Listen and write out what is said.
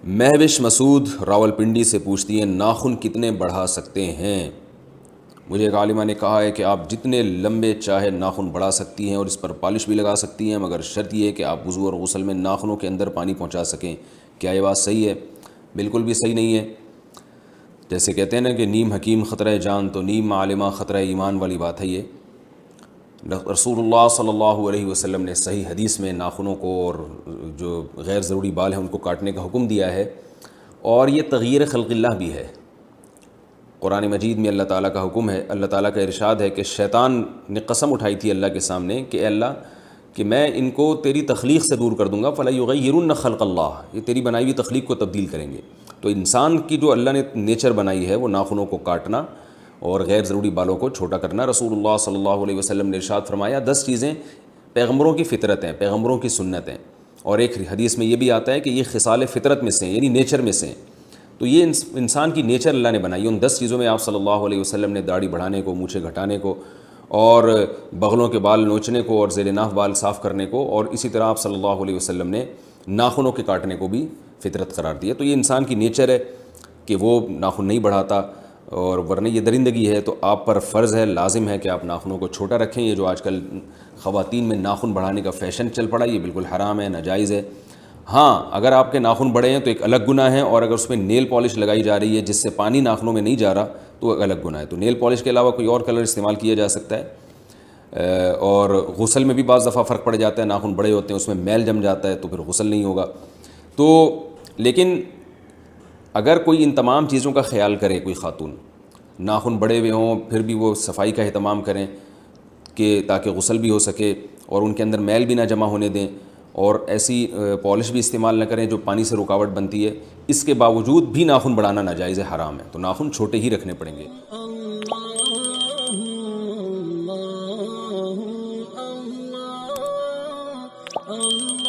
مہوش مسعود راولپنڈی سے پوچھتی ہیں ناخن کتنے بڑھا سکتے ہیں؟ مجھے ایک عالمہ نے کہا ہے کہ آپ جتنے لمبے چاہے ناخن بڑھا سکتی ہیں اور اس پر پالش بھی لگا سکتی ہیں، مگر شرط یہ ہے کہ آپ وضو اور غسل میں ناخنوں کے اندر پانی پہنچا سکیں۔ کیا یہ بات صحیح ہے؟ بالکل بھی صحیح نہیں ہے۔ جیسے کہتے ہیں نا کہ نیم حکیم خطرہ جان تو نیم عالمہ خطرہ ایمان والی بات ہے۔ یہ رسول اللہ صلی اللہ علیہ وسلم نے صحیح حدیث میں ناخنوں کو اور جو غیر ضروری بال ہیں ان کو کاٹنے کا حکم دیا ہے، اور یہ تغییر خلق اللہ بھی ہے۔ قرآن مجید میں اللہ تعالیٰ کا حکم ہے، اللہ تعالیٰ کا ارشاد ہے کہ شیطان نے قسم اٹھائی تھی اللہ کے سامنے کہ اے اللہ کہ میں ان کو تیری تخلیق سے دور کر دوں گا، فَلَا يُغَيِّرُنَّ خَلْقَ اللَّهِ، یہ تیری بنائی ہوئی تخلیق کو تبدیل کریں گے۔ تو انسان کی جو اللہ نے نیچر بنائی ہے وہ ناخنوں کو کاٹنا اور غیر ضروری بالوں کو چھوٹا کرنا۔ رسول اللہ صلی اللہ علیہ وسلم نے ارشاد فرمایا 10 چیزیں پیغمبروں کی فطرت ہیں، پیغمبروں کی سنت ہیں، اور ایک حدیث میں یہ بھی آتا ہے کہ یہ خصال فطرت میں سے ہیں، یعنی نیچر میں سے ہیں۔ تو یہ انسان کی نیچر اللہ نے بنائی ہے۔ ان 10 چیزوں میں آپ صلی اللہ علیہ وسلم نے داڑھی بڑھانے کو، مونچھیں گھٹانے کو، اور بغلوں کے بال نوچنے کو، اور زیر ناف بال صاف کرنے کو، اور اسی طرح آپ صلی اللہ علیہ وسلم نے ناخنوں کے کاٹنے کو بھی فطرت قرار دیا۔ تو یہ انسان کی نیچر ہے کہ وہ ناخن نہیں بڑھاتا، اور ورنہ یہ درندگی ہے۔ تو آپ پر فرض ہے، لازم ہے کہ آپ ناخنوں کو چھوٹا رکھیں۔ یہ جو آج کل خواتین میں ناخن بڑھانے کا فیشن چل پڑا، یہ بالکل حرام ہے، ناجائز ہے۔ ہاں، اگر آپ کے ناخن بڑے ہیں تو ایک الگ گناہ ہے، اور اگر اس میں نیل پالش لگائی جا رہی ہے جس سے پانی ناخنوں میں نہیں جا رہا تو ایک الگ گناہ ہے۔ تو نیل پالش کے علاوہ کوئی اور کلر استعمال کیا جا سکتا ہے۔ اور غسل میں بھی بعض دفعہ فرق پڑ جاتا ہے، ناخن بڑے ہوتے ہیں اس میں میل جم جاتا ہے تو پھر غسل نہیں ہوگا۔ تو لیکن اگر کوئی ان تمام چیزوں کا خیال کرے، کوئی خاتون ناخن بڑے ہوئے ہوں پھر بھی وہ صفائی کا اہتمام کریں کہ تاکہ غسل بھی ہو سکے اور ان کے اندر میل بھی نہ جمع ہونے دیں، اور ایسی پالش بھی استعمال نہ کریں جو پانی سے رکاوٹ بنتی ہے، اس کے باوجود بھی ناخن بڑھانا ناجائز ہے، حرام ہے۔ تو ناخن چھوٹے ہی رکھنے پڑیں گے۔ اللہ